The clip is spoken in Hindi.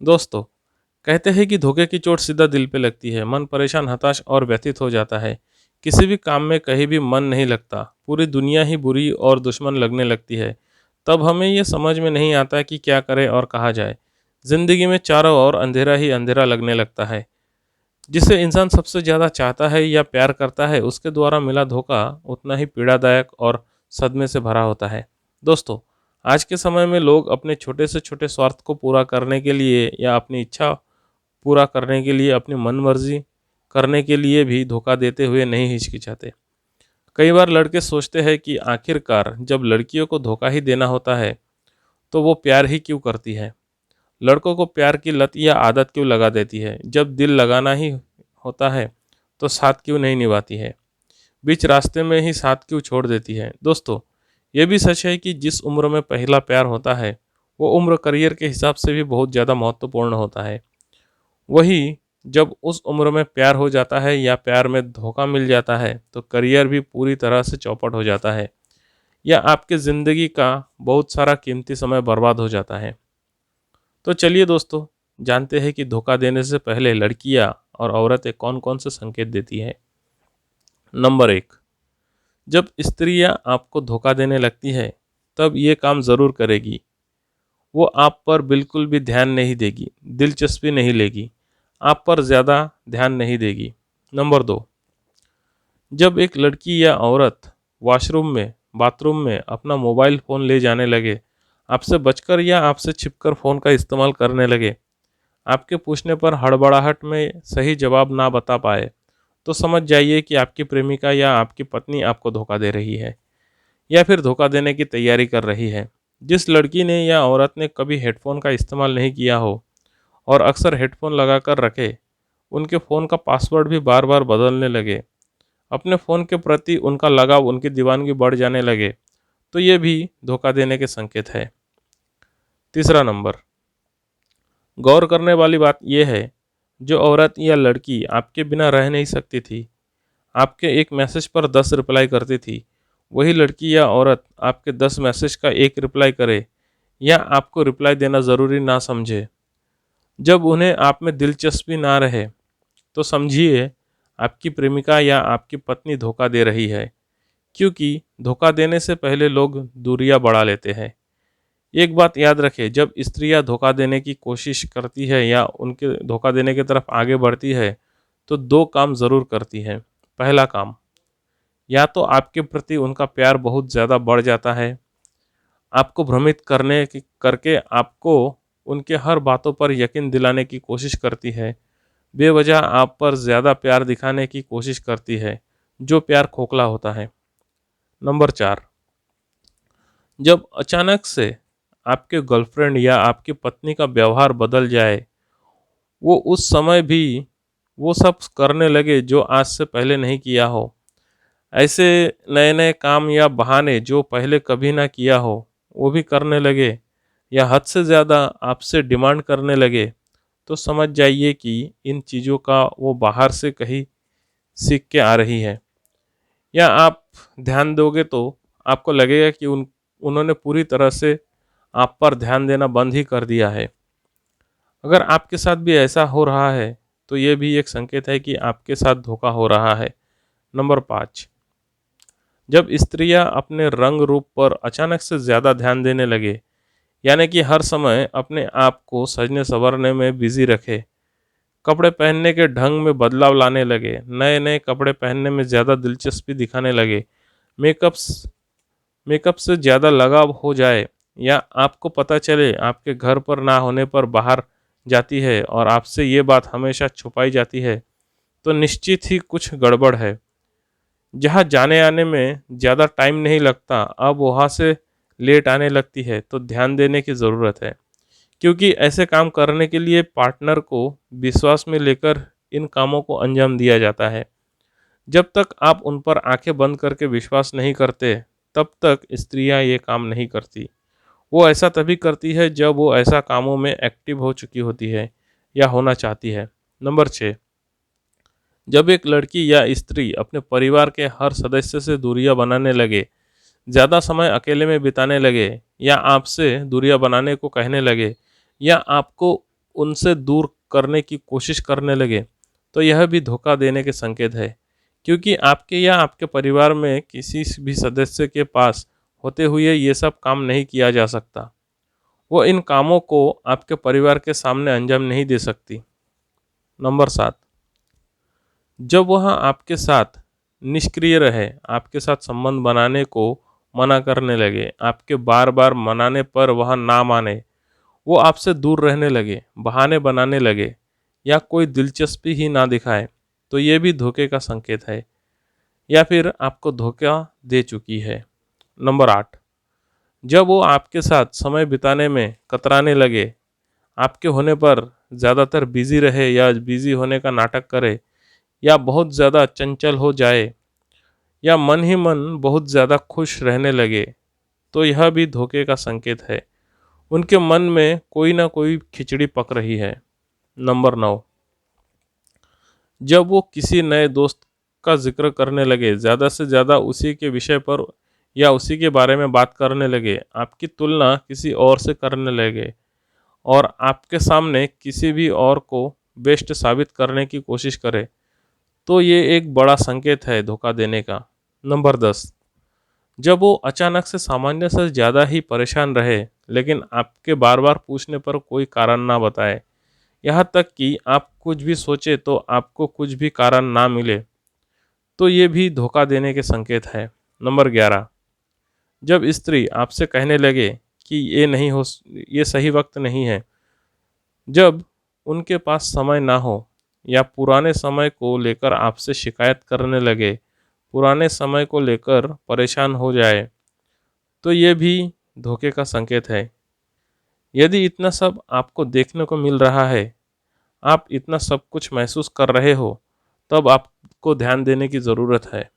दोस्तों, कहते हैं कि धोखे की चोट सीधा दिल पे लगती है। मन परेशान, हताश और व्यथित हो जाता है। किसी भी काम में कहीं भी मन नहीं लगता। पूरी दुनिया ही बुरी और दुश्मन लगने लगती है। तब हमें ये समझ में नहीं आता कि क्या करें और कहाँ जाए। जिंदगी में चारों ओर अंधेरा ही अंधेरा लगने लगता है। जिसे इंसान सबसे ज़्यादा चाहता है या प्यार करता है, उसके द्वारा मिला धोखा उतना ही पीड़ादायक और सदमे से भरा होता है। दोस्तों, आज के समय में लोग अपने छोटे से छोटे स्वार्थ को पूरा करने के लिए या अपनी इच्छा पूरा करने के लिए, अपनी मनमर्जी करने के लिए भी धोखा देते हुए नहीं हिचकिचाते। कई बार लड़के सोचते हैं कि आखिरकार जब लड़कियों को धोखा ही देना होता है तो वो प्यार ही क्यों करती है। लड़कों को प्यार की लत या आदत क्यों लगा देती है। जब दिल लगाना ही होता है तो साथ क्यों नहीं निभाती है। बीच रास्ते में ही साथ क्यों छोड़ देती है। दोस्तों, ये भी सच है कि जिस उम्र में पहला प्यार होता है वो उम्र करियर के हिसाब से भी बहुत ज़्यादा महत्वपूर्ण होता है। वही जब उस उम्र में प्यार हो जाता है या प्यार में धोखा मिल जाता है तो करियर भी पूरी तरह से चौपट हो जाता है या आपकी ज़िंदगी का बहुत सारा कीमती समय बर्बाद हो जाता है। तो चलिए दोस्तों, जानते हैं कि धोखा देने से पहले लड़कियां और औरतें कौन कौन से संकेत देती है। नंबर 1, जब स्त्रियां आपको धोखा देने लगती है तब ये काम ज़रूर करेगी। वो आप पर बिल्कुल भी ध्यान नहीं देगी, दिलचस्पी नहीं लेगी, आप पर ज़्यादा ध्यान नहीं देगी। नंबर 2, जब एक लड़की या औरत वॉशरूम में, बाथरूम में अपना मोबाइल फ़ोन ले जाने लगे, आपसे बचकर या आपसे छिपकर फ़ोन का इस्तेमाल करने लगे, आपके पूछने पर हड़बड़ाहट में सही जवाब ना बता पाए, तो समझ जाइए कि आपकी प्रेमिका या आपकी पत्नी आपको धोखा दे रही है या फिर धोखा देने की तैयारी कर रही है। जिस लड़की ने या औरत ने कभी हेडफोन का इस्तेमाल नहीं किया हो और अक्सर हेडफोन लगाकर रखे, उनके फ़ोन का पासवर्ड भी बार बार बदलने लगे, अपने फ़ोन के प्रति उनका लगाव, उनकी दीवानगी बढ़ जाने लगे, तो ये भी धोखा देने के संकेत है। तीसरा नंबर, गौर करने वाली बात यह है, जो औरत या लड़की आपके बिना रह नहीं सकती थी, आपके एक मैसेज पर 10 रिप्लाई करती थी, वही लड़की या औरत आपके 10 मैसेज का एक रिप्लाई करे या आपको रिप्लाई देना ज़रूरी ना समझे। जब उन्हें आप में दिलचस्पी ना रहे तो समझिए आपकी प्रेमिका या आपकी पत्नी धोखा दे रही है, क्योंकि धोखा देने से पहले लोग दूरियां बढ़ा लेते हैं। एक बात याद रखें, जब स्त्रियां धोखा देने की कोशिश करती है या उनके धोखा देने की तरफ आगे बढ़ती है तो दो काम ज़रूर करती है। पहला काम, या तो आपके प्रति उनका प्यार बहुत ज़्यादा बढ़ जाता है, आपको भ्रमित करके आपको उनके हर बातों पर यकीन दिलाने की कोशिश करती है, बेवजह आप पर ज़्यादा प्यार दिखाने की कोशिश करती है, जो प्यार खोखला होता है। नंबर 4, जब अचानक से आपके गर्लफ्रेंड या आपकी पत्नी का व्यवहार बदल जाए, वो उस समय भी वो सब करने लगे जो आज से पहले नहीं किया हो, ऐसे नए नए काम या बहाने जो पहले कभी ना किया हो वो भी करने लगे, या हद से ज़्यादा आपसे डिमांड करने लगे, तो समझ जाइए कि इन चीज़ों का वो बाहर से कहीं सीख के आ रही है। या आप ध्यान दोगे तो आपको लगेगा कि उन्होंने पूरी तरह से आप पर ध्यान देना बंद ही कर दिया है। अगर आपके साथ भी ऐसा हो रहा है तो ये भी एक संकेत है कि आपके साथ धोखा हो रहा है। नंबर 5, जब स्त्रियां अपने रंग रूप पर अचानक से ज़्यादा ध्यान देने लगे, यानी कि हर समय अपने आप को सजने संवरने में बिजी रखे, कपड़े पहनने के ढंग में बदलाव लाने लगे, नए नए कपड़े पहनने में ज़्यादा दिलचस्पी दिखाने लगे, मेकअप्स मेकअप से ज़्यादा लगाव हो जाए, या आपको पता चले आपके घर पर ना होने पर बाहर जाती है और आपसे ये बात हमेशा छुपाई जाती है, तो निश्चित ही कुछ गड़बड़ है। जहाँ जाने आने में ज़्यादा टाइम नहीं लगता, अब वहाँ से लेट आने लगती है, तो ध्यान देने की ज़रूरत है, क्योंकि ऐसे काम करने के लिए पार्टनर को विश्वास में लेकर इन कामों को अंजाम दिया जाता है। जब तक आप उन पर आंखें बंद करके विश्वास नहीं करते, तब तक स्त्रियां ये काम नहीं करती। वो ऐसा तभी करती है जब वो ऐसा कामों में एक्टिव हो चुकी होती है या होना चाहती है। नंबर 6, जब एक लड़की या स्त्री अपने परिवार के हर सदस्य से दूरियां बनाने लगे, ज़्यादा समय अकेले में बिताने लगे, या आपसे दूरियां बनाने को कहने लगे, या आपको उनसे दूर करने की कोशिश करने लगे तो यह भी धोखा देने के संकेत है, क्योंकि आपके या आपके परिवार में किसी भी सदस्य के पास होते हुए ये सब काम नहीं किया जा सकता। वो इन कामों को आपके परिवार के सामने अंजाम नहीं दे सकती। नंबर 7, जब वह आपके साथ निष्क्रिय रहे, आपके साथ संबंध बनाने को मना करने लगे, आपके बार बार मनाने पर वह ना माने, वो आपसे दूर रहने लगे, बहाने बनाने लगे या कोई दिलचस्पी ही ना दिखाए, तो ये भी धोखे का संकेत है या फिर आपको धोखा दे चुकी है। नंबर 8, जब वो आपके साथ समय बिताने में कतराने लगे, आपके होने पर ज़्यादातर बिजी रहे या बिजी होने का नाटक करे या बहुत ज़्यादा चंचल हो जाए या मन ही मन बहुत ज़्यादा खुश रहने लगे, तो यह भी धोखे का संकेत है। उनके मन में कोई ना कोई खिचड़ी पक रही है। नंबर 9, जब वो किसी नए दोस्त का जिक्र करने लगे, ज़्यादा से ज़्यादा उसी के विषय पर या उसी के बारे में बात करने लगे, आपकी तुलना किसी और से करने लगे और आपके सामने किसी भी और को बेस्ट साबित करने की कोशिश करे, तो ये एक बड़ा संकेत है धोखा देने का। नंबर 10, जब वो अचानक से सामान्य से ज़्यादा ही परेशान रहे, लेकिन आपके बार बार पूछने पर कोई कारण ना बताए, यहाँ तक कि आप कुछ भी सोचे तो आपको कुछ भी कारण ना मिले, तो ये भी धोखा देने के संकेत है। नंबर 11, जब स्त्री आपसे कहने लगे कि ये सही वक्त नहीं है, जब उनके पास समय ना हो या पुराने समय को लेकर आपसे शिकायत करने लगे, पुराने समय को लेकर परेशान हो जाए, तो ये भी धोखे का संकेत है। यदि इतना सब आपको देखने को मिल रहा है, आप इतना सब कुछ महसूस कर रहे हो, तब आपको ध्यान देने की ज़रूरत है।